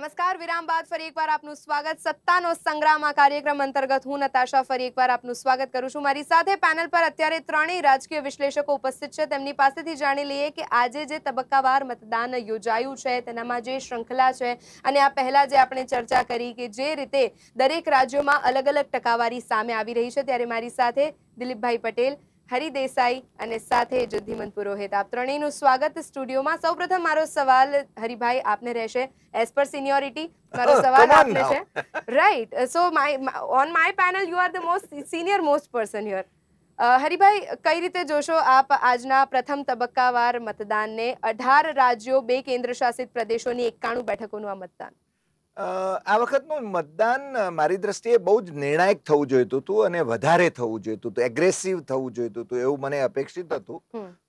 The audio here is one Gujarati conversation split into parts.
નમસ્કાર, વિરામ બાદ ફરી એકવાર આપનું સ્વાગત. સત્તાનો સંગ્રામ આ કાર્યક્રમ અંતર્ગત હું નતાશા ફરી એકવાર આપનું સ્વાગત કરું છું. મારી સાથે પેનલ પર અત્યારે ત્રણેય રાજકીય વિશ્લેષકો ઉપસ્થિત છે. તેમની પાસેથી જાણી લઈએ કે આજે જે તબક્કાવાર મતદાન યોજાયું છે તેનામાં જે શૃંખલા છે અને આ પહેલા જે આપણે ચર્ચા કરી કે જે રીતે દરેક રાજ્યોમાં અલગ અલગ ટકાવારી સામે આવી રહી છે, ત્યારે મારી સાથે દિલીપભાઈ પટેલ, હરિ દેસાઈ અને સાથે જુદ્ધિમંત પુરોહિત. આપ ત્રણેયનું સ્વાગત સ્ટુડિયોમાં. સૌપ્રથમ મારો સવાલ હરિભાઈ આપને રહેશે. એઝ પર સિનિયોરિટી મારો સવાલ આપને છે. Right, so on my panel you are the most senior most person here. Haribhai, કઈ રીતે જોશો આપ આજના પ્રથમ તબક્કાવાર મતદાનને? 18 રાજ્યો, 2 કેન્દ્રશાસિત પ્રદેશોની 91 બેઠકોનું આ મતદાન. આ વખતનું મતદાન મારી દ્રષ્ટિએ બહુ જ નિર્ણાયક થવું જોઈતું હતું અને વધારે થવું જોઈતું હતું, એગ્રેસિવ થવું જોઈતું હતું એવું મને અપેક્ષિત હતું.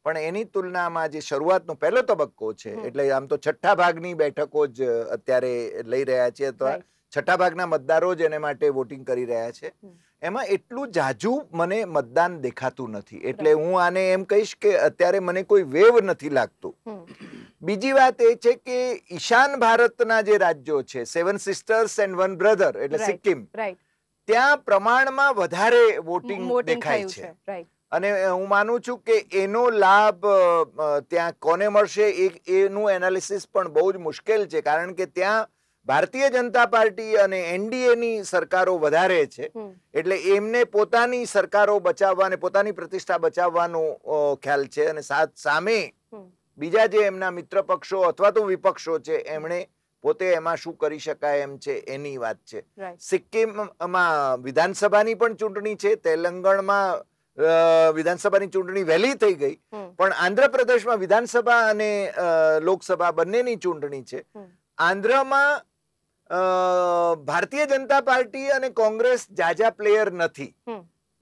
પણ એની તુલનામાં જે શરૂઆતનો પહેલો તબક્કો છે, એટલે આમ તો છઠ્ઠા ભાગની બેઠકો જ અત્યારે લઈ રહ્યા છે, અથવા છઠ્ઠા ભાગના મતદારો જ એને માટે વોટિંગ કરી રહ્યા છે, એમાં એટલું જાજુ મને મતદાન દેખાતું નથી. એટલે હું આને એમ કહીશ કે અત્યારે મને કોઈ વેવ નથી લાગતું. બીજી વાત એ છે કે ઈશાન ભારતના જે રાજ્યો છે, 7 સિસ્ટર્સ એન્ડ 1 બ્રધર એટલે સિક્કિમ, ત્યાં પ્રમાણમાં વધારે વોટિંગ દેખાય છે. અને હું માનું છું કે એનો લાભ ત્યાં કોને મળશે એનું એનાલિસિસ પણ બહુ જ મુશ્કેલ છે, કારણ કે ત્યાં ભારતીય જનતા પાર્ટી અને એનડીએ ની સરકારો વધારે છે. એટલે એમને પોતાની સરકારો બચાવવા અને પોતાની પ્રતિષ્ઠા બચાવવાનો ખ્યાલ છે, અને સામે બીજા જે એમના મિત્ર પક્ષો અથવા તો વિપક્ષો છે એમણે પોતે એમાં શું કરી શકાય એમ છે એની વાત છે. સિક્કિમમાં વિધાનસભાની પણ ચૂંટણી છે, તેલંગાણામાં વિધાનસભાની ચૂંટણી વહેલી થઈ ગઈ, પણ આંધ્રપ્રદેશમાં વિધાનસભા અને લોકસભા બંનેની ચૂંટણી છે. આંધ્રમાં ભારતીય જનતા પાર્ટી અને કોંગ્રેસ જાજા પ્લેયર નથી.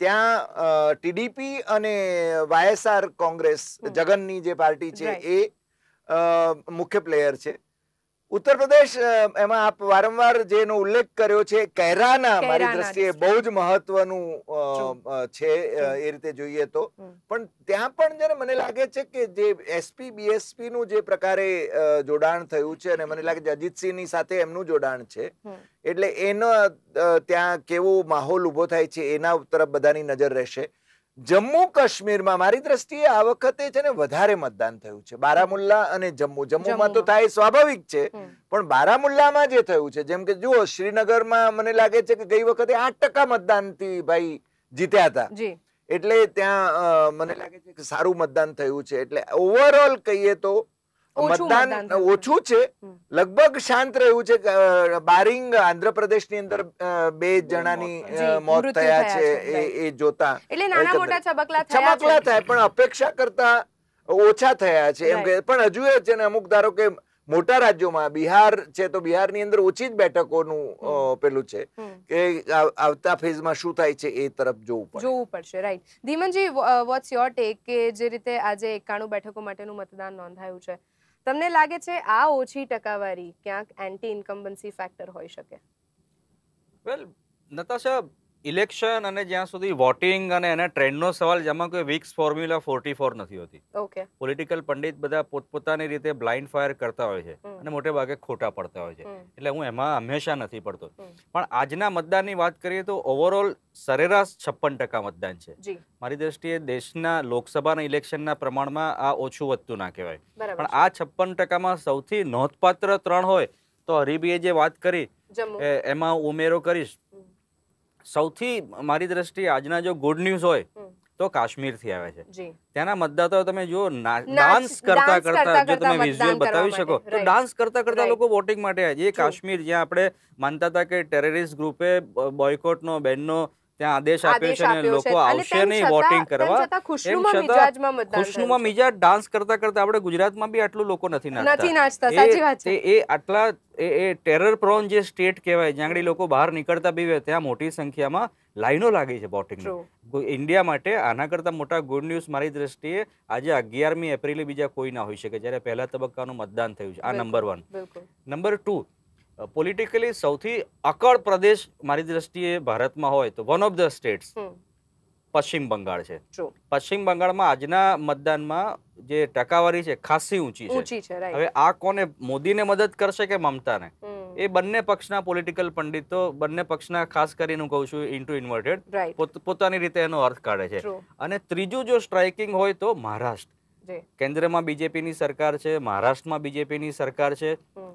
ત્યાં ટીડીપી અને વાયએસઆર કોંગ્રેસ, જગનની જે પાર્ટી છે, એ મુખ્ય પ્લેયર છે. ઉત્તર પ્રદેશ, એમાં આપ વારંવાર જેનો ઉલ્લેખ કર્યો છે, કૈરાના મારી દ્રષ્ટિએ બહુ જ મહત્વનું છે એ રીતે જોઈએ તો. પણ ત્યાં પણ જયારે મને લાગે છે કે જે એસપી બીએસપી નું જે પ્રકારે જોડાણ થયું છે, અને મને લાગે છે અજીતસિંહ ની સાથે એમનું જોડાણ છે, એટલે એનો ત્યાં કેવો માહોલ ઉભો થાય છે એના તરફ બધાની નજર રહેશે. જમ્મુ કાશ્મીરમાં મારી દ્રષ્ટિએ આ વખતે છે ને વધારે મતદાન થયું છે. બારામુલ્લા અને જમ્મુમાં તો થાય સ્વાભાવિક છે, પણ બારામુલ્લામાં જે થયું છે, જેમ કે જુઓ શ્રીનગરમાં મને લાગે છે કે ગઈ વખતે 8% મતદાનથી ભાઈ જીત્યા હતા. એટલે ત્યાં મને લાગે છે કે સારું મતદાન થયું છે. એટલે ઓવરઓલ કહીએ તો મતદાન ઓછું છે, લગભગ શાંત રહ્યું છે. બારિંગ આંધ્રપ્રદેશની અંદર 2 જણાની મોત થયા છે એ જોતા એટલે નાના મોટા છબકલા થાય, પણ અપેક્ષા કરતા ઓછા થયા છે એમ કે. પણ હજુ એ છે ને અમુક ધારો કે મોટા રાજ્યોમાં બિહાર છે તો બિહારની અંદર ઓછી જ બેઠકોનું પેલું છે કે આવતા ફેઝમાં શું થાય છે એ તરફ જોવું પડશે. રાઈટ. ધીમનજી, વોટ્સ યોર ટેક કે જે રીતે આજે 91 બેઠકો માટેનું મતદાન નોંધાયું છે, તમને લાગે છે આ ઓછી ટકાવારી ક્યાંક એન્ટી ઇન્કમ્બન્સી ફેક્ટર હોઈ શકે? વેલ નતાશા, ઇલેક્શન અને જ્યાં સુધી વોટિંગ અને એના ટ્રેન્ડનો સવાલ, જેમાં કોઈ વિક્સ ફોર્મ્યુલા 44 નથી હોતી. પોલિટિકલ પંડિત બધા પોતપોતાની રીતે બ્લાઇન્ડ ફાયર કરતા હોય છે અને મોટે ભાગે ખોટા પડતા હોય છે, એટલે હું એમાં હંમેશા નથી પડતો. પણ આજના મતદાનની વાત કરીએ તો ઓવરઓલ સરેરાશ 56% મતદાન છે. મારી દ્રષ્ટિએ દેશના લોકસભાના ઇલેક્શનના પ્રમાણમાં આ ઓછું વધતું ના કહેવાય. પણ આ 56%માં સૌથી નોંધપાત્ર 3 હોય તો હરિભાઈએ જે વાત કરી એમાં ઉમેરો કરીશ. સૌથી મારી દ્રષ્ટિએ આજના જો ગુડ ન્યૂઝ હોય તો કાશ્મીર થી આવે છે. ત્યાંના મતદાતાઓ તમે જુઓ, ડાન્સ કરતા કરતા, જો તમે વિઝ્યુઅલ બતાવી શકો તો ડાન્સ કરતા કરતા લોકો વોટિંગ માટે આવે. એ કાશ્મીર જ્યાં આપણે માનતા હતા કે ટેરરિસ્ટ ગ્રુપે બોયકોટનો, બેનનો ત્યાં આદેશ આપ્યો છે અને લોકો આવશે નહીં વોટિંગ કરવા, એમ છતાં ખુશનુમા મિજાજ ડાન્સ કરતા કરતા આપણે ગુજરાતમાં બી આટલું લોકો નથી નાચતા. એ આટલા એ ટેરર પ્રોન જે સ્ટેટ કહેવાય, જ્યાં આગળ લોકો બહાર નીકળતા બી ત્યાં મોટી સંખ્યામાં લાઈનો લાગી છે વોટિંગની. ઇન્ડિયા માટે આના કરતા મોટા ગુડ ન્યૂઝ મારી દ્રષ્ટિએ આજે 11મી એપ્રિલે બીજા કોઈ ના હોઈ શકે, જ્યારે પહેલા તબક્કાનું મતદાન થયું છે. આ નંબર 1. નંબર 2, પોલિટિકલી સૌથી અકળ પ્રદેશ મારી દ્રષ્ટિએ ભારતમાં હોય તો વન ઓફ ધ સ્ટેટ્સ પશ્ચિમ બંગાળ છે. પશ્ચિમ બંગાળમાં આજના મતદાનમાં જે ટકાવારી છે ખાસી ઊંચી છે. હવે આ કોને, મોદીને મદદ કરશે કે મમતાને? એ બંને પક્ષના પોલિટિકલ પંડિતો બંને પક્ષના ખાસ કરીને હું કહું છું ઇન્ટુ ઇન્વર્ટેડ પોતાની રીતે એનો અર્થ કાઢે છે. અને ત્રીજું જો સ્ટ્રાઇકિંગ હોય તો મહારાષ્ટ્ર. કેન્દ્રમાં બીજેપીની સરકાર છે, મહારાષ્ટ્રમાં બીજેપીની સરકાર છે,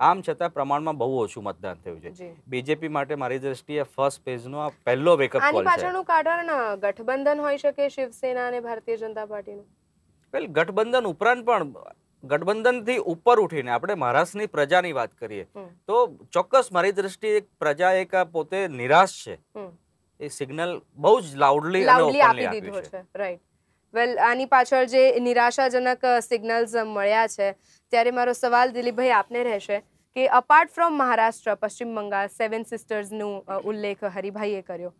આમ છતાં પ્રમાણમાં બહુ ઓછું મતદાન થયું છે. બીજેપી માટે મારી દ્રષ્ટિએ ફર્સ્ટ પેજનો આ પહેલો વેકઅપ કોલ છે. આની પાછળનું કારણ ગઠબંધન હોઈ શકે શિવસેના અને ભારતીય જનતા પાર્ટીનું. વેલ ગઠબંધન ઉપરાંત પણ ગઠબંધનથી ઉપર ઉઠીને આપણે મહારાષ્ટ્રની પ્રજાની વાત કરીએ તો ચોક્કસ મારી દ્રષ્ટિએ પ્રજા એક પોતે નિરાશ છે એ સિગ્નલ બહુ જ લાઉડલી અને ઓપનલી આપી દીધો છે. રાઈટ. વેલ આની પાછળ જે નિરાશાજનક સિગ્નલ્સ મળ્યા છે ત્યારે મારો સવાલ દિલીપભાઈ આપને રહેશે કે અપાર્ટ ફ્રોમ મહારાષ્ટ્ર, પશ્ચિમ બંગાળ, 7 સિસ્ટર્સનું ઉલ્લેખ હરિભાઈએ કર્યો,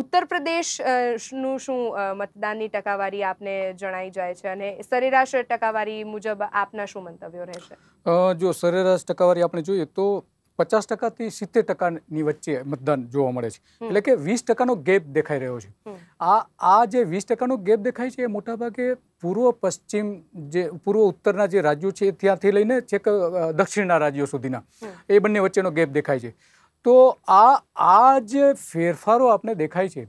ઉત્તર પ્રદેશનું શું મતદાનની ટકાવારી આપને જણાઈ જાય છે અને સરેરાશ ટકાવારી મુજબ આપના શું મંતવ્યો રહેશે? જો સરેરાશ ટકાવારી આપણે જોઈએ તો 50% થી 70% વચ્ચે મતદાન જોવા મળે છે, એટલે કે 20% ગેપ દેખાઈ રહ્યો છે. આ જે 20% ગેપ દેખાય છે એ મોટાભાગે પૂર્વ પશ્ચિમ જે પૂર્વ ઉત્તરના જે રાજ્યો છે ત્યાંથી લઈને છેક દક્ષિણના રાજ્યો સુધીના એ બંને વચ્ચેનો ગેપ દેખાય છે. તો આ જે ફેરફારો આપણે દેખાય છે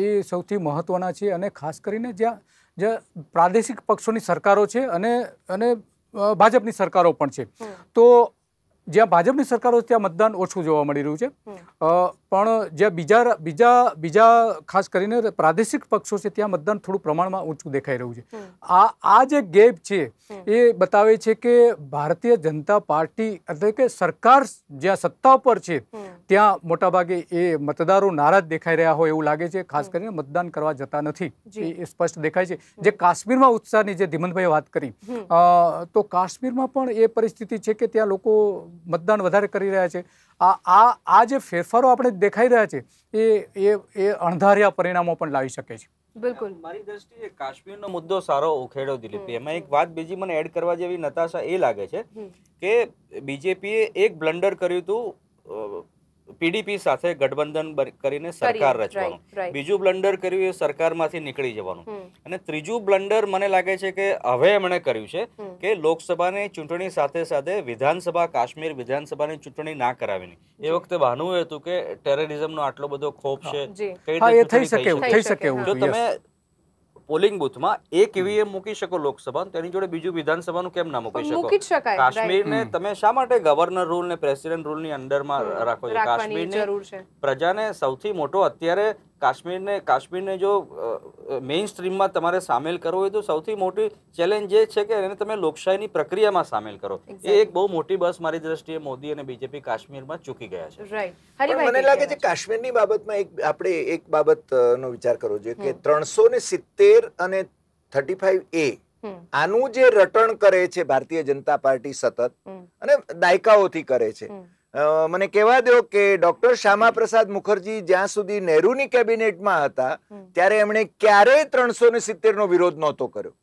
એ સૌથી મહત્વના છે અને ખાસ કરીને જ્યાં પ્રાદેશિક પક્ષોની સરકારો છે અને ભાજપની સરકારો પણ છે. તો જ્યાં ભાજપની સરકારો ત્યાં મતદાન ઓછું જોવા મળી રહ્યું છે, પણ જ્યાં બીજા ખાસ કરીને પ્રાદેશિક પક્ષો છે ત્યાં મતદાન થોડું પ્રમાણમાં ઊંચું દેખાઈ રહ્યું છે. આ જે ગેપ છે એ બતાવે છે કે ભારતીય જનતા પાર્ટી એટલે કે સરકાર જ્યાં સત્તા પર છે ત્યાં મોટાભાગે એ મતદારો નારાજ દેખાઈ રહ્યા હોય એવું લાગે છે. ખાસ કરીને મતદાન કરવા જતા નથી એ સ્પષ્ટ દેખાય છે. જે કાશ્મીરમાં ઉત્સાહની જે ધીમંતભાઈએ વાત કરી તો કાશ્મીરમાં પણ એ પરિસ્થિતિ છે કે ત્યાં લોકો મતદાન વધારે કરી રહ્યા છે. આ જે ફેરફારો આપણે દેખાઈ રહ્યા છે એ અણધાર્યા પરિણામો પણ લાવી શકે છે. બિલકુલ. મારી દ્રષ્ટિએ કાશ્મીરનો મુદ્દો સારો ઉખેડ્યો દિલીપ. એમાં એક વાત બીજી મને એડ કરવા જેવી નતાશા એ લાગે છે કે બીજેપીએ એક બ્લન્ડર કર્યું હતું પીડીપી સાથે ગઠબંધન કરીને સરકાર રચવાનું, બીજું બ્લન્ડર કર્યું એ સરકારમાંથી નીકળી જવાનું, અને ત્રીજું બ્લન્ડર મને લાગે છે કે હવે એમણે કર્યું છે કે લોકસભાની ચૂંટણી સાથે સાથે વિધાનસભા કાશ્મીર વિધાનસભાની ચૂંટણી ના કરાવીની. એ વખતે બહાનું હતું કે ટેરરિઝમનો આટલો બધો ખોફ છે, થઈ શકે. જો તમે પોલિંગ બુથમાં એક ઈવીએમ મૂકી શકો લોકસભા, તેની જોડે બીજું વિધાનસભાનું કેમ ના મૂકી શકો? કાશ્મીરને તમે શા માટે ગવર્નર રૂલ ને પ્રેસિડેન્ટ રૂલ ની અંડરમાં રાખો છો? કાશ્મીરની પ્રજાને સૌથી મોટો અત્યારે કાશ્મીરને જો મેઇન સ્ટ્રીમમાં તમારે સામેલ કરવો હોય તો સૌથી મોટી ચેલેન્જ એ છે કે એને તમે લોકશાહીની પ્રક્રિયામાં સામેલ કરો. એ એક બહુ મોટી બસ મારી દ્રષ્ટિએ મોદી અને બીજેપી કાશ્મીરમાં ચૂકી ગયા છે. મને લાગે છે કાશ્મીરની બાબતમાં આપણે એક બાબતનો વિચાર કરવો જોઈએ કે 370 અને 35A આનું જે રટણ કરે છે ભારતીય જનતા પાર્ટી સતત અને દાયકાઓથી કરે છે. મને કહેવા દો કે ડોક્ટર શ્યામા પ્રસાદ મુખર્જી જ્યાં સુધી નહેરુની કેબિનેટમાં હતા ત્યારે એમણે ક્યારેય 370 નો વિરોધ નહોતો કર્યો.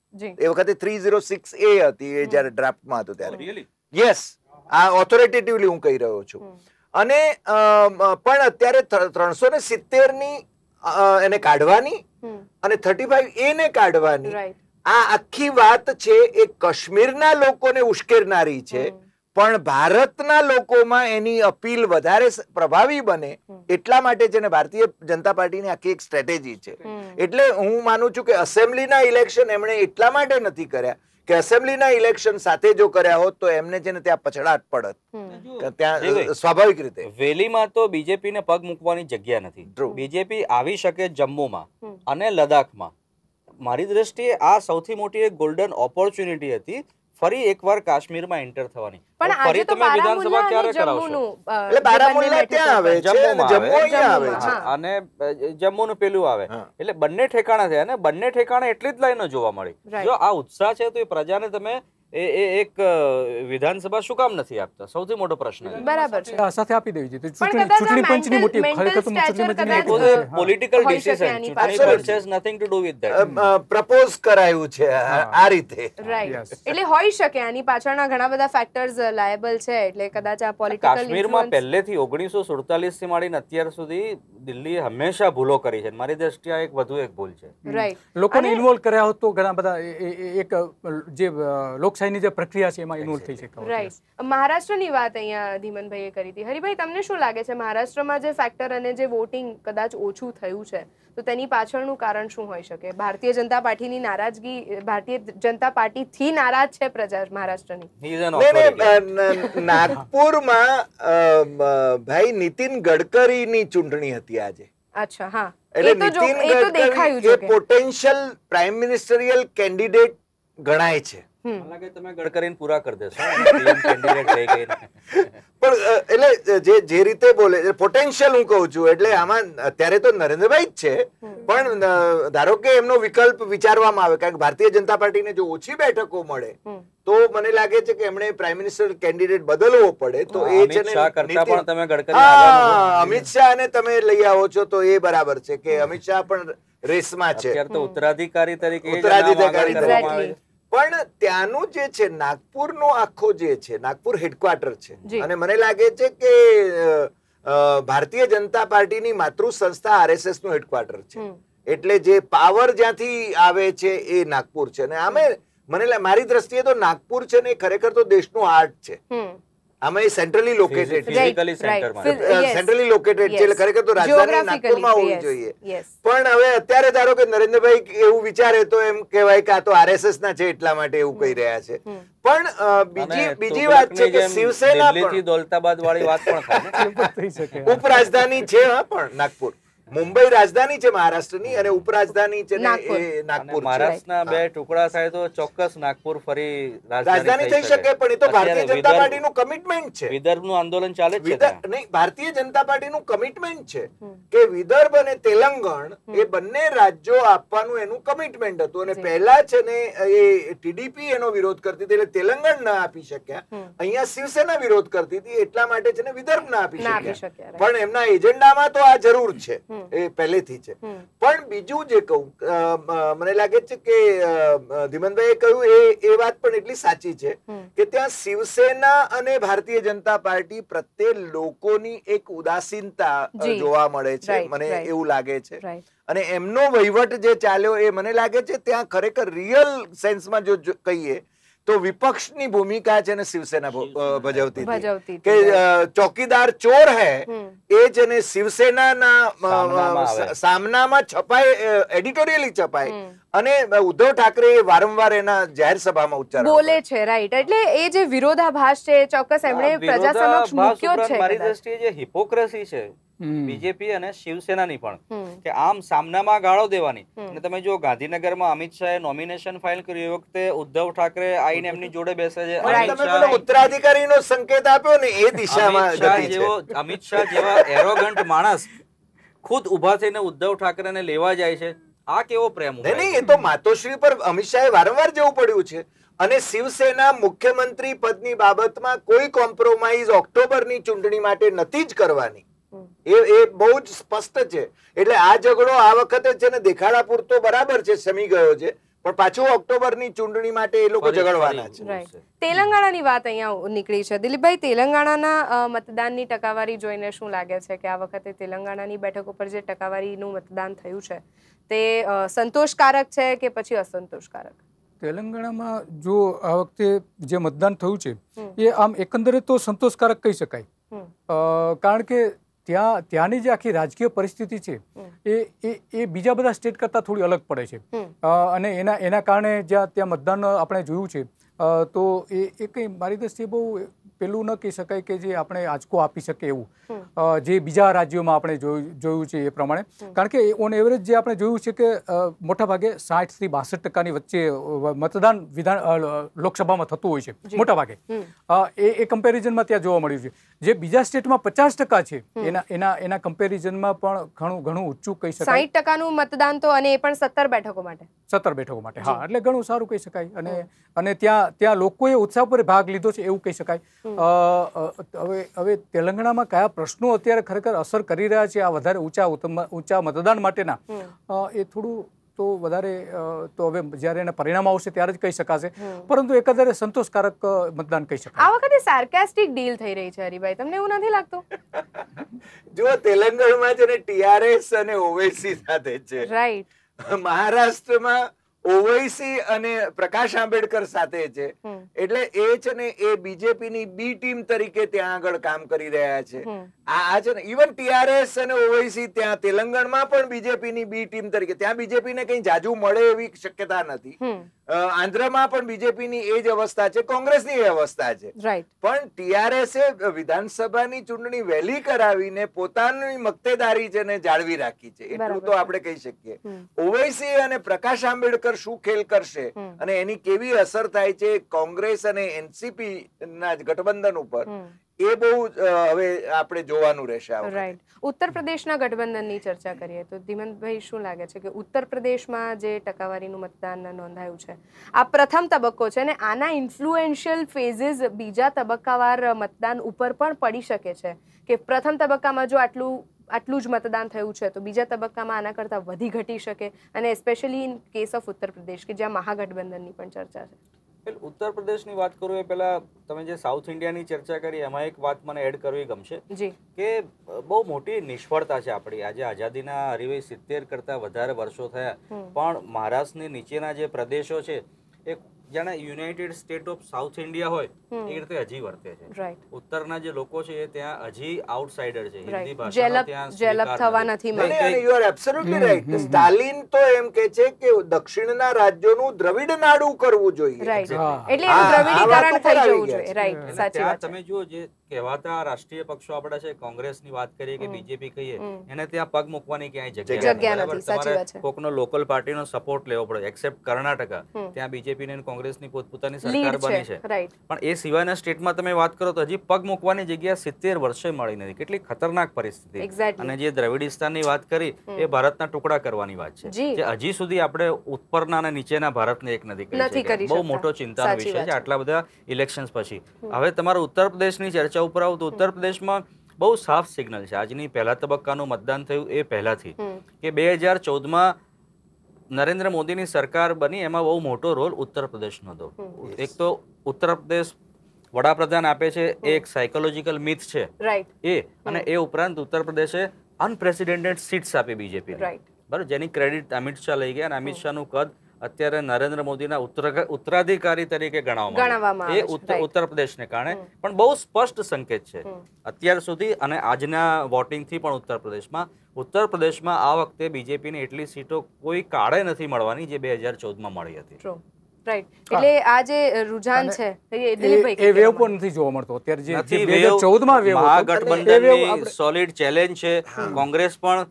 એ વખતે 306A હતી એ જયારે ડ્રાફ્ટમાં હતો ત્યારે. યસ, આ ઓથોરિટેટિવલી હું કહી રહ્યો છું. અને પણ અત્યારે 370 ની એને કાઢવાની અને 35A ને કાઢવાની આ આખી વાત છે એ કાશ્મીરના લોકોને ઉશ્કેરનારી છે, પણ ભારતના લોકોમાં એની અપીલ વધારે પ્રભાવી બને એટલા માટે છે ને ભારતીય જનતા પાર્ટીની આખી એક સ્ટ્રેટેજી છે. એટલે હું માનું છું કે એસેમ્બલીના ઇલેક્શન એમણે એટલા માટે નથી કર્યા કે એસેમ્બલીના ઇલેક્શન સાથે જો કર્યા હોત તો એમને છે ને ત્યાં પછડાટ પડત, ત્યાં સ્વાભાવિક રીતે. વેલીમાં તો બીજેપીને પગ મૂકવાની જગ્યા નથી. બીજેપી આવી શકે જમ્મુમાં અને લદ્દાખમાં. મારી દ્રષ્ટિએ આ સૌથી મોટી એક ગોલ્ડન ઓપોર્ચ્યુનિટી હતી ફરી એકવાર કાશ્મીરમાં એન્ટર થવાની. પણ ફરી તમે વિધાનસભા ક્યારે કરાવશો? એટલે બારામુલ્લા ત્યાં આવે છે, જમ્મુ અહીંયા આવે છે અને જમ્મુનું પેલું આવે, એટલે બંને ઠેકાણા થયા અને બંને ઠેકાણે એટલી જ લાઈનો જોવા મળી. જો આ ઉત્સાહ છે તો એ પ્રજાને તમે એક વિધાનસભા શું કામ નથી આપતા? સૌથી મોટો પ્રશ્ન. બરાબર છે, સાથે આપી દેવી જોઈએ. ચૂંટણી પંચની મોટી ખરેખર તો પોલિટિકલ ડિસિઝન. ચૂંટણી પંચ has nothing to do with that. Propose કરાયું છે આ રીતે. રાઈટ. એટલે હોઈ શકે આની પાછળના ઘણા બધા ફેક્ટર્સ લાયેબલ છે, એટલે કદાચ આ પોલિટિકલ કાશ્મીરમાં પહેલેથી 1947 થી માંડીને અત્યાર સુધી દિલ્હીએ હંમેશા ભૂલો કરી છે. મારી દ્રષ્ટિએ એક વધુ એક ભૂલ છે. રાઈટ. લોકોને ઇન્વોલ્વ કર્યા હોત તો ઘણા બધા એક જે લોકશાહીની જે પ્રક્રિયા છે એમાં ઇન્વોલ્વ થઈ છે. રાઈટ. મહારાષ્ટ્રની વાત અહીંયા ધીમનભાઈએ કરી હતી. હરિભાઈ, તમને શું લાગે છે મહારાષ્ટ્રમાં જે ફેક્ટર અને જે વોટિંગ કદાચ ઓછું થયું છે તો તેની પાછળનું કારણ શું હોઈ શકે? ભારતીય જનતા પાર્ટીની નારાજગી, ભારતીય જનતા પાર્ટીથી નારાજ છે પ્રજા મહારાષ્ટ્રની? નાગપુરમાં ભાઈ નીતિન ગડકરીની ચૂંટણી હતી આજે. અચ્છા, હા. એટલે નીતિન ગડકરી એ પોટેન્શિયલ પ્રાઇમ મિનિસ્ટરિયલ કેન્ડિડેટ ગણાય છે. મને લાગે તમે ગડકરીને પૂરા કરી દેશો કેન્ડિડેટ થઈ ગઈ. પણ એટલે જે રીતે બોલે પોટેન્શિયલ હું કહું છું, એટલે આમાં અત્યારે તો નરેન્દ્રભાઈ જ છે, પણ ધારો કે એમનો વિકલ્પ વિચારવામાં આવે, કારણ કે ભારતીય જનતા પાર્ટીને જો ઓછી બેઠકો મળે તો મને લાગે છે કે એમણે પ્રાઇમ મિનિસ્ટર કેન્ડિડેટ બદલવો પડે. તો એ છે ને અમિત શાહને તમે લઈ આવો છો તો એ બરાબર છે કે અમિત શાહ પણ રેસમાં છે, અત્યારે તો ઉત્તરાધિકારી તરીકે પણ ત્યાંનું જે છે નાગપુરનો આખો જે છે નાગપુર હેડક્વાર્ટર છે, અને મને લાગે છે કે ભારતીય જનતા પાર્ટીની માતૃ સંસ્થા આરએસએસ નું હેડક્વાર્ટર છે, એટલે જે પાવર જ્યાંથી આવે છે એ નાગપુર છે. અને આમે મારી દ્રષ્ટિએ તો નાગપુર છે ને ખરેખર તો દેશનું હાર્ટ છે. આમાં એ સેન્ટ્રલી લોકેટેડ છે, એટલે ખરેખર તો રાજધાની નાગપુરમાં હોવી જોઈએ. પણ હવે અત્યારે ધારો કે નરેન્દ્રભાઈ એવું વિચારે તો એમ કહેવાય કે આ તો આરએસએસ ના છે એટલા માટે એવું કહી રહ્યા છે. પણ બીજી વાત છે કે શિવસેના પણ દૌલતાબાદ વાળી વાત પણ થઈ શકે. ઉપરાજધાની છે. પણ નાગપુર મુંબઈ રાજધાની છે મહારાષ્ટ્રની, અને ઉપરાજધાની છે નાગપુર. મહારાષ્ટ્રના બે ટુકડા થાય તો ચોક્કસ નાગપુર ફરી રાજધાની થઈ શકે. પણ એ તો ભારતીય જનતા પાર્ટીનું કમિટમેન્ટ છે. વિદર્ભનું આંદોલન ચાલે છે. નહીં, ભારતીય જનતા પાર્ટીનું કમિટમેન્ટ છે કે વિદર્ભ અને તેલંગણ એ બંને રાજ્યો આપવાનું એનું કમિટમેન્ટ હતું. અને પહેલા છે ને એ ટીડીપી એનો વિરોધ કરતી હતી, એટલે તેલંગણ ના આપી શક્યા. અહીંયા શિવસેના વિરોધ કરતી હતી, એટલા માટે છે ને વિદર્ભ ના આપી શક્યા. પણ એમના એજન્ડામાં તો આ જરૂર છે, એ પહેલેથી છે. પણ બીજું જે કહું, મને લાગે છે કે ધીમનભાઈએ કહ્યું એ વાત પણ એટલી સાચી છે કે ત્યાં શિવસેના અને ભારતીય જનતા પાર્ટી પ્રત્યે લોકોની એક ઉદાસીનતા જોવા મળે છે, મને એવું લાગે છે. અને એમનો વહીવટ જે ચાલ્યો એ મને લાગે છે ત્યાં ખરેખર રિયલ સેન્સમાં જો કહીએ તો વિપક્ષની ભૂમિકા છે ને શિવસેના ભજવતી હતી. કે ચોકીદાર ચોર હૈ એ છે ને શિવસેનાના સામનામાં છપાય, એડિટોરિયલી છપાય, અને ઉદ્ધવ ઠાકરે વારંવાર એના જાહેર સભામાં ઉચ્ચારણ બોલે છે. રાઈટ. એટલે એ જે વિરોધાભાસ છે ચોક્કસ એમણે પ્રજા સમક્ષ મૂક્યો છે. મારી દ્રષ્ટિએ જે હિપોક્રેસી છે બીજેપી અને શિવસેનાની પણ, કે આમ સામનામાં ગાળો દેવાની. અને તમે જો ગાંધીનગરમાં અમિત શાહે નોમિનેશન ફાઇલ કર્યું એ વખતે ઉદ્ધવ ઠાકરે આવીને એમની જોડે બેસે છે. ઉત્તરાધિકારીનો સંકેત આપ્યો ને એ દિશામાં અમિત શાહ જેવા એરોગન્ટ માણસ ખુદ ઉભા થઈને ઉદ્ધવ ઠાકરેને લેવા જાય છે. આ કેવો પ્રેમ? નહીં, એ તો માતોશ્રી પર અમિત શાહે વારંવાર જવું પડ્યું છે. અને શિવસેના મુખ્યમંત્રી પદની બાબતમાં કોઈ કોમ્પ્રોમાઇઝ ઓક્ટોબરની ચૂંટણી માટે નથી જ કરવાની. એ બહુ જ સ્પષ્ટ છે. એટલે આ ઝઘડો આ વખતે છે ને દેખાડા પૂરતો બરાબર છે, શમી ગયો છે, પણ પાછું ઓક્ટોબરની ચૂંટણી માટે એ લોકો ઝઘડવાના છે. તેલંગાણાની વાત અહીંયા નીકળી છે. દિલીપભાઈ, તેલંગાણાના મતદાનની ટકાવારી જોઈને શું લાગે છે કે આ વખતે તેલંગાણાની બેઠકો પર જે ટકાવારીનું મતદાન થયું છે તે સંતોષકારક છે કે પછી અસંતોષકારક? તેલંગાણામાં જો આ વખતે જે મતદાન થયું છે એ આમ એકંદરે તો સંતોષકારક કહી શકાય. કારણ કે ત્યાંની જે આખી રાજકીય પરિસ્થિતિ છે એ બીજા બધા સ્ટેટ કરતાં થોડી અલગ પડે છે. અને એના કારણે ત્યાં મતદાન આપણે જોયું છે તો એ કંઈ મારી દ્રષ્ટિએ બહુ પેલું ન કહી શકાય કે જે આપણે આંચકો આપી શકે એવું જે બીજા રાજ્યોમાં આપણે જોયું છે એ પ્રમાણે. કારણ કે ઓન એવરેજ જે આપણે જોયું છે કે મોટાભાગે 60 થી 62% વચ્ચે મતદાન લોકસભામાં થતું હોય છે મોટાભાગે. એ કમ્પેરિઝનમાં ત્યાં જોવા મળ્યું છે. જે બીજા સ્ટેટમાં 50% છે એના કમ્પેરિઝનમાં પણ ઘણું ઊંચું કહી શકાય. 60%નું મતદાન તો, અને એ પણ 17 બેઠકો માટે. 17 બેઠકો માટે, હા, એટલે ઘણું સારું કહી શકાય. અને ત્યાં લોકોએ ઉત્સાહપૂર્વક ભાગ લીધો છે એવું કહી શકાય. હવે તેલંગાણામાં કયા પ્રશ્નો અત્યારે ખરેખર અસર કરી રહ્યા છે આ વધારે ઊંચા મતદાન માટેના, એ થોડું તો વધારે તો હવે જ્યારે એના પરિણામ આવશે ત્યારે જ કહી શકાશે. પરંતુ એકંદરે સંતોષકારક મતદાન કહી શકાય. આ વખતે સાર્કેસ્ટિક ડીલ થઈ રહી છે હરિભાઈ, તમને એવું નથી લાગતું? જો તેલંગાણામાં છે ને ટીઆરએસ અને ઓવેસી સાથે છે, રાઈટ. મહારાષ્ટ્રમાં ઓવૈસી અને પ્રકાશ આંબેડકર સાથે છે, એટલે એ છે ને એ બીજેપી ની બી ટીમ તરીકે ત્યાં આગળ કામ કરી રહ્યા છે. આ છે ને ઇવન ટીઆરએસ અને ઓવૈસી ત્યાં તેલંગાણામાં પણ બીજેપી ની બી ટીમ તરીકે, ત્યાં બીજેપી ને કઈ જાજુ મળે એવી શક્યતા નથી. આંધ્રમાં પણ બીજેપી ની એ જ અવસ્થા છે, કોંગ્રેસની એ અવસ્થા છે. પણ ટીઆરએસે વિધાનસભાની ચૂંટણી વહેલી કરાવીને પોતાની મક્તેદારી છે ને જાળવી રાખી છે, એટલું તો આપણે કહી શકીએ. ઓવૈસી અને પ્રકાશ આંબેડકર શું ખેલ કરશે અને એની કેવી અસર થાય છે કોંગ્રેસ અને એનસીપી ના ગઠબંધન ઉપર, એ બહુ હવે આપણે જોવાનું રહેશે. રાઈટ. ઉત્તર પ્રદેશના ગઠબંધનની ચર્ચા કરીએ તો ધીમંતભાઈ, શું લાગે છે કે ઉત્તર પ્રદેશમાં જે ટકાવારીનું મતદાન નોંધાયું છે, આ પ્રથમ તબક્કો છે ને આના ઇન્ફ્લુએન્શિયલ ફેઝિસ બીજા તબક્કાવાર મતદાન ઉપર પણ પડી શકે છે કે પ્રથમ તબક્કામાં જો આટલું જ મતદાન થયું છે તો બીજા તબક્કામાં આના કરતાં વધી ઘટી શકે, અને specially in case of Uttar Pradesh કે જ્યાં મહાગઠબંધનની પણ ચર્ચા છે. ઉત્તર પ્રદેશની વાત કરું એ પહેલા તમે જે સાઉથ ઇન્ડિયાની ચર્ચા કરી એમાં એક વાત મને એડ કરવી ગમશે કે બહુ મોટી નિષ્ફળતા છે આપણી. આજે આઝાદીના હરીવે 70 કરતા વધારે વર્ષો થયા, પણ મહારાષ્ટ્રની નીચેના જે પ્રદેશો છે એ જાણે United state of south India હોય એ રીતે હજી વર્તે છે. ઉત્તરના જે લોકો છે એ ત્યાં હજી આઉટસાઇડર છે, હિન્દી ભાષાનો ત્યાં ડેવલપ થવા નથી માંગતા. You are absolutely right. Stalin તો એમ કે છે કે દક્ષિણના રાજ્યોનું દ્રવિડ નાડુ કરવું જોઈએ. રાઈટ, એટલે દ્રવિડીકરણ થઈ જવું જોઈએ. રાઈટ, સાચી વાત. તમે જુઓ જે કહેવાતા રાષ્ટ્રીય પક્ષો આપણા છે, કોંગ્રેસની વાત કરીએ કે બીજેપી કહીએ, એને ત્યાં પગ મૂકવાની ક્યાંય જગ્યા નથી. તમારે કોકનો લોકલ પાર્ટીનો સપોર્ટ લેવો પડે. એક્સેપ્ટ કર્ણાટકા, ત્યાં બીજેપી ને કોંગ્રેસની પોતપોતાની સરકાર બની છે, પણ એ સિવાયના સ્ટેટમાં તમે વાત કરો તો હજી પગ મૂકવાની જગ્યા 70 વર્ષે મળી નથી. કેટલી ખતરનાક પરિસ્થિતિ. અને જે દ્રવિડિસ્તાનની વાત કરી એ ભારતના ટુકડા કરવાની વાત છે, જે હજી સુધી આપણે ઉપરના અને નીચેના ભારતને એક નથી કરી. બહુ મોટો ચિંતાનો વિષય છે આટલા બધા ઇલેક્શન્સ પછી. હવે તમારા ઉત્તર પ્રદેશની ચર્ચા ઉપર આવું તો ઉત્તર પ્રદેશમાં બહુ સાફ સિગ્નલ છે. આજની પહેલા તબક્કાનું મતદાન થયું એ પહેલાથી કે 2014માં નરેન્દ્ર મોદીની સરકાર બની, એમાં બહુ મોટો રોલ ઉત્તર પ્રદેશનો હતો. એક તો ઉત્તર પ્રદેશ વડાપ્રધાન આપે છે એ એક સાયકોલોજીકલ મિથ છે એ, અને એ ઉપરાંત ઉત્તર પ્રદેશે અનપ્રેસિડેન્ટેડ સીટ્સ આપી બીજેપી, બરાબર, જેની ક્રેડિટ અમિત શાહ લઈ ગયા. અને અમિત શાહનું કદ અત્યારે નરેન્દ્ર મોદીના ઉત્તરાધિકારી તરીકે ગણવામાં આવે એ ઉત્તર પ્રદેશને કારણે. પણ બહુ સ્પષ્ટ સંકેત છે અત્યાર સુધી અને આજના વોટિંગથી પણ ઉત્તર પ્રદેશમાં આ વખતે બીજેપીની એટલી સીટો કોઈ કાળે નથી મળવાની જે 2014માં મળી હતી. એટલે આ જે રુઝાન છે એ વેવ પણ નથી જોવા મળતો અત્યારે. જે 2014માં વેવ મહાગઠબંધનની સોલિડ ચેલેન્જ છે. કોંગ્રેસ પણ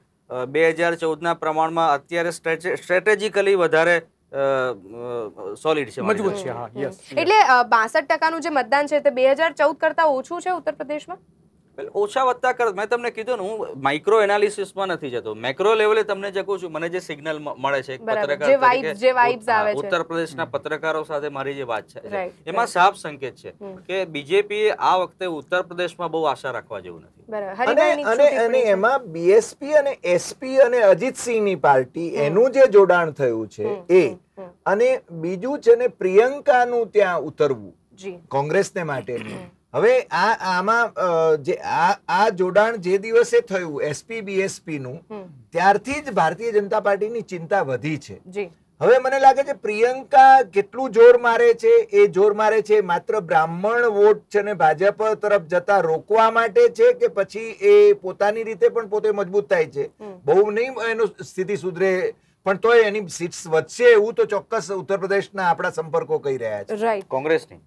2014ના પ્રમાણમાં અત્યારે સ્ટ્રેટેજિકલી વધારે સોલિડ છે, મજબૂત છે. એટલે 62% જે મતદાન છે તે 2014 કરતા ઓછું છે ઉત્તર પ્રદેશમાં. ઓછા વત્તા કર, મેં તમને કીધું ને, હું માઇક્રો એનાલિસિસમાં નથી જતો, મેક્રો લેવલે તમને જકું છું. મને જે સિગ્નલ મળે છે પત્રકાર ઉત્તર પ્રદેશના પત્રકારો સાથે મારી જે વાત છે એમાં સાફ સંકેત છે કે બીજેપી આ વખતે ઉત્તર પ્રદેશમાં બહુ આશા રાખવા જેવું નથી. અને એમાં બીએસપી અને એસપી અને અજીતસિંહની પાર્ટી એનું જે જોડાણ થયું છે એ, અને બીજું છે ને પ્રિયંકાનું ત્યાં ઉતરવું કોંગ્રેસને માટેનું. હવે આમાં જે આ જોડાણ જે દિવસે થયું એસપી બીએસપી નું, ત્યારથી જ ભારતીય જનતા પાર્ટીની ચિંતા વધી છે. હવે મને લાગે છે પ્રિયંકા કેટલું જોર મારે છે, એ જોર મારે છે માત્ર બ્રાહ્મણ વોટ છે ને ભાજપ તરફ જતા રોકવા માટે છે કે પછી એ પોતાની રીતે પણ પોતે મજબૂત થાય છે. બહુ નહીં એનું સ્થિતિ સુધરે પણ તોય એની સીટ્સ વધશે એવું તો ચોક્કસ ઉત્તર પ્રદેશના આપણા સંપર્કો કહી રહ્યા છે. કોંગ્રેસની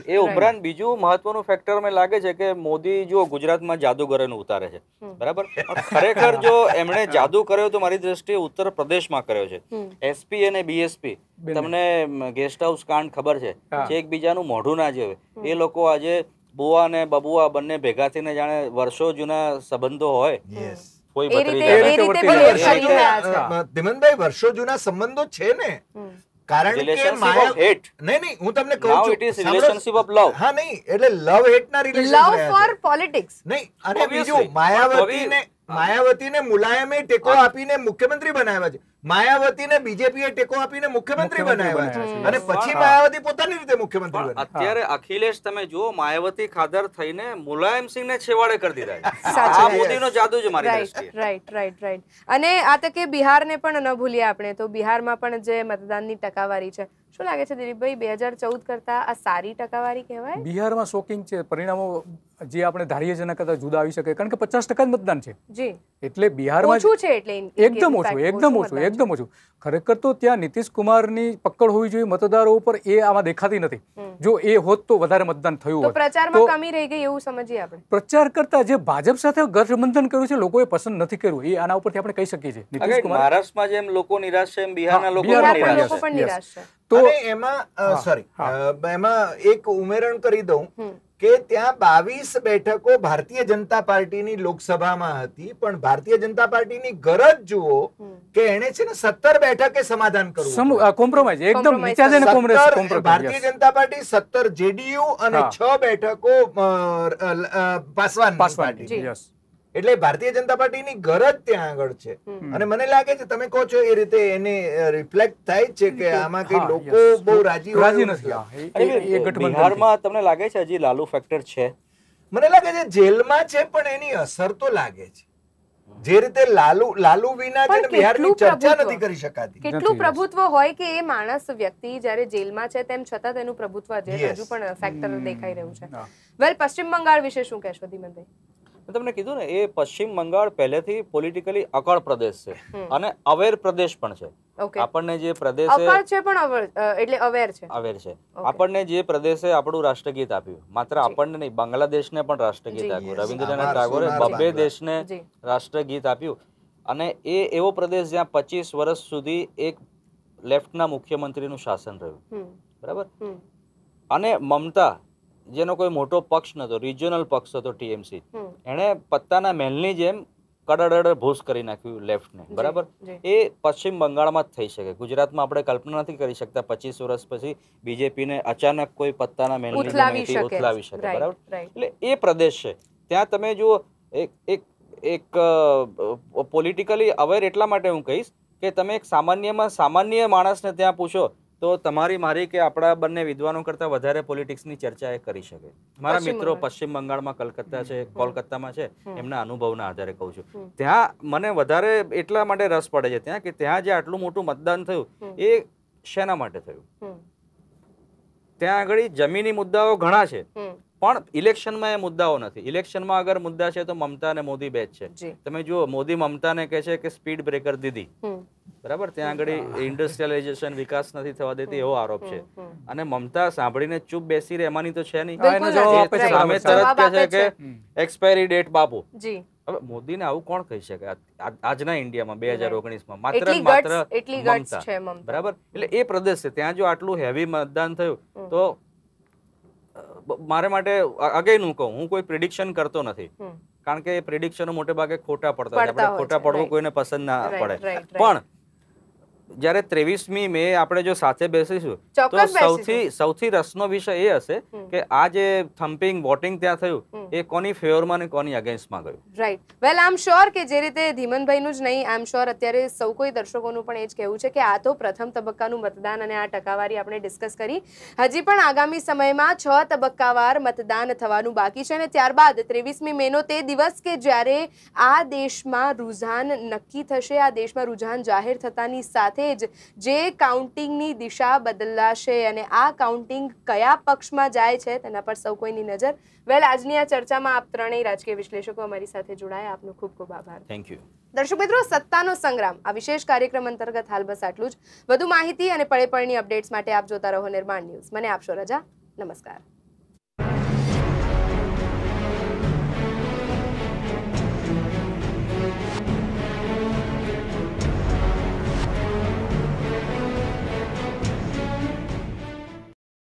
એ ઉપરાંત બીજું મહત્વનું ફેક્ટર મને લાગે છે કે મોદી જો ગુજરાતમાં જાદુગરોને ઉતારે છે, બરાબર, ખરેખર જો એમણે જાદુ કર્યો તો મારી દ્રષ્ટિએ ઉત્તર પ્રદેશમાં કર્યો છે. એસપી અને બીએસપી, તમને ગેસ્ટ હાઉસ કાંડ ખબર છે, જે એકબીજાનું મોઢું ના જોવે. એ લોકો આજે બુઆ અને બબુઆ બંને ભેગા થઈને જાણે વર્ષો જૂના સંબંધો હોય. ધીમનભાઈ, વર્ષો જૂના સંબંધો છે ને, કારણ કે નહીં હું તમને કહું છું. હા, નહીં એટલે લવ હેટ ના રિલેશન નહીં. અને બીજું માયાવતીને મુલાયમે ટેકો આપીને મુખ્યમંત્રી બનાવ્યા છે. માયાવતીને બીજેપીએ ટેકો આપીને મુખ્યમંત્રી બનાવ્યા છે અને પછી માયાવતી પોતાની રીતે મુખ્યમંત્રી બની. અત્યારે અખિલેશ તમે જુઓ માયાવતી ખાધર થઈને મુલાયમસિંહને છેવાડે કરી દીધા છે. આ મોદીનો જાદુ છે મારી દ્રષ્ટિએ. રાઈટ. અને આ તકે બિહારને પણ ન ભૂલીએ આપણે, તો બિહારમાં પણ જે મતદાનની ટકાવારી છે, શું લાગે છે દિલીપભાઈ, 2014 કરતા આ સારી ટકાવારી કહેવાય? બિહારમાં શોકિંગ છે પરિણામો, જે આપણે ધારીએ જેના કરતા જુદા આવી શકે, કારણ કે 50% જ મતદાન છે. જી, એટલે બિહારમાં ઓછું છે, એટલે એકદમ ઓછું. ખરેખર તો ત્યાં નીતિશ કુમારની પકડ હોવી જોઈએ મતદારો ઉપર, એ આમાં દેખાતી નથી. જો એ હોત તો વધારે મતદાન થયું તો હોત. પ્રચારમાં કમી રહી ગઈ એવું સમજીએ આપણે. પ્રચાર કરતા જે ભાજપ સાથે ગઠબંધન કર્યું છે લોકોએ પસંદ નથી કર્યું, એ આના ઉપરથી આપણે કહી શકીએ છીએ. નીતિશ કુમાર મહારાષ્ટ્રમાં જેમ લોકો નિરાશ છે એમ બિહારના લોકો પણ નિરાશ છે. તો એમાં એક ઉમેરણ કરી દઉં કે ત્યાં 22 બેઠકો ભારતીય જનતા પાર્ટીની લોકસભામાં હતી, પણ ભારતીય જનતા પાર્ટીની ગરજ જુઓ કે એને છે ને 17 બેઠકે સમાધાન કરવું, કોમ્પ્રોમાઇઝ એકદમ નીચા જઈને કોંગ્રેસ. ભારતીય જનતા પાર્ટી 17 જેડીયુ અને 6 બેઠકો પાસવાન પાર્ટી. એટલે ભારતીય જનતા પાર્ટીની ગરજ ત્યાં આગળ છે અને મને લાગે છે તમે કહો છો એ રીતે એને રિફ્લેક્ટ થાય છે કે આમાં કઈ લોકો બહુ રાજી નથી. બિહારમાં તમને લાગે છે હજી લાલુ ફેક્ટર છે? મને લાગે છે જેલમાં છે, પણ એની અસર તો લાગે છે. જે રીતે લાલુ વિના છે બિહારની ચર્ચા નથી કરી શકાતી. કેટલું પ્રભુત્વ હોય કે એ માણસ વ્યક્તિ જ્યારે જેલમાં છે તેમ છતાં તેનું પ્રભુત્વ હજુ પણ ફેક્ટર દેખાઈ રહ્યું છે. વેલ, પશ્ચિમ બંગાળ વિશે શું કહેશો ધીમનભાઈ? મેં તમને કીધું ને, એ પશ્ચિમ બંગાળ પહેલેથી પોલિટિકલી અકળ પ્રદેશ છે અને અવેર પ્રદેશ પણ છે. આપણને જે પ્રદેશે અવેર છે, આપણને જે પ્રદેશે આપણું રાષ્ટ્રગીત આપ્યું, માત્ર આપણને નહીં બાંગ્લાદેશને પણ રાષ્ટ્રગીત આપ્યું. રવિન્દ્રનાથ ટાગોરે બબ્બે દેશને રાષ્ટ્રગીત આપ્યું. અને એ એવો પ્રદેશ જ્યાં 25 વર્ષ સુધી એક લેફ્ટના મુખ્યમંત્રીનું શાસન રહ્યું, બરાબર. અને મમતા, જેનો કોઈ મોટો પક્ષ નતો, રિજિયોનલ પક્ષ હતો ટીએમસી, એણે પત્તાના મહેલની જેમ કડડ ભૂસ કરી નાખ્યું લેફ્ટને, બરાબર. એ પશ્ચિમ બંગાળમાં જ થઈ શકે. ગુજરાતમાં આપણે કલ્પના નથી કરી શકતા 25 વર્ષ પછી બીજેપીને અચાનક કોઈ પત્તાના મહેલની જેમ ઉથલાવી શકે, બરાબર. એટલે એ પ્રદેશ છે. ત્યાં તમે જુઓ, એક પોલિટિકલી અવેર એટલા માટે હું કહીશ કે તમે એક સામાન્ય માણસને ત્યાં પૂછો તો તમારી મારી કે આપણા બંને વિદ્વાનો કરતા વધારે પોલિટિક્સની ચર્ચા એ કરી શકે. મારા મિત્રો પશ્ચિમ બંગાળમાં કોલકાતામાં છે, એમના અનુભવના આધારે કહું છું. ત્યાં મને વધારે એટલા માટે રસ પડે છે ત્યાં કે ત્યાં જે આટલું મોટું મતદાન થયું એ શેના માટે થયું? ત્યાં આગળ જમીની મુદ્દાઓ ઘણા છે, પણ ઇલેક્શનમાં એ મુદ્દાઓ નથી. ઇલેક્શનમાં અગર મુદ્દા છે તો મમતા અને મોદી બે જ છે. તમે જુઓ, મોદી મમતાને કહે છે કે સ્પીડ બ્રેકર દીદી, બરાબર. ત્યાં આગળ ઇન્ડસ્ટ્રીયલાઇઝેશન વિકાસ નથી થવા દેતી એવો આરોપ છે. અને મમતા સાંભળીને ચૂપ બેસી રહે એમાંની તો છે નહીં. સામે તરત કહે છે કે એક્સપાયરી ડેટ બાપુ. હવે મોદીને આવું કોણ કહી શકે આજના ઇન્ડિયામાં 2019માં? માત્ર મમતા, બરાબર. એટલે એ પ્રદેશ છે, ત્યાં જો આટલું હેવી મતદાન થયું તો મારે માટે અગેન હું કહું, હું કોઈ પ્રિડિક્શન કરતો નથી, કારણ કે એ પ્રિડિક્શનો મોટે ભાગે ખોટા પડતા હોય. આપણે ખોટા પડવું કોઈને પસંદ ના પડે. પણ જ્યારે 23મી મે આપણે જો સાથે બેસીશું તો સૌથી રસનો વિષય એ હશે કે આ જે થમ્પિંગ વોટિંગ ત્યાં થયું એ કોની ફેવરમાં અને કોની અગેન્સ્ટમાં ગયું. Right. Well, I am sure કે જે રીતે ધીમનભાઈનું જ નહીં, આઈ એમ શ્યોર અત્યારે સૌ કોઈ દર્શકોનું પણ એ જ કહેવું છે કે આ તો પ્રથમ તબક્કાનું મતદાન અને આ ટકાવારી આપણે ડિસ્કસ કરી. હજી પણ આગામી સમયમાં 6 તબક્કાવાર મતદાન થવાનું બાકી છે અને ત્યારબાદ 23મી મેનો તે દિવસ કે જ્યારે આ દેશમાં રુઝાન નક્કી થશે, આ દેશમાં રુઝાન જાહેર થતાની સાથે જે કાઉન્ટિંગની દિશા બદલાશે અને આ કાઉન્ટિંગ કયા પક્ષમાં જાય છે તેના પર સૌ કોઈની નજર. વેલ, આજની આ ચર્ચામાં આપ ત્રણેય રાજકીય વિશ્લેષકો અમારી સાથે જોડાયા. આપનો ખૂબ ખૂબ આભાર. Thank you. દર્શક મિત્રો, સત્તાનો સંગ્રામ આ વિશેષ કાર્યક્રમ અંતર્ગત હાલ બસ આટલું જ. વધુ માહિતી અને પળે પળની અપડેટ્સ માટે આપ જોતા રહો નિર્માણ ન્યૂઝ. મને આપશો રજા. નમસ્કાર.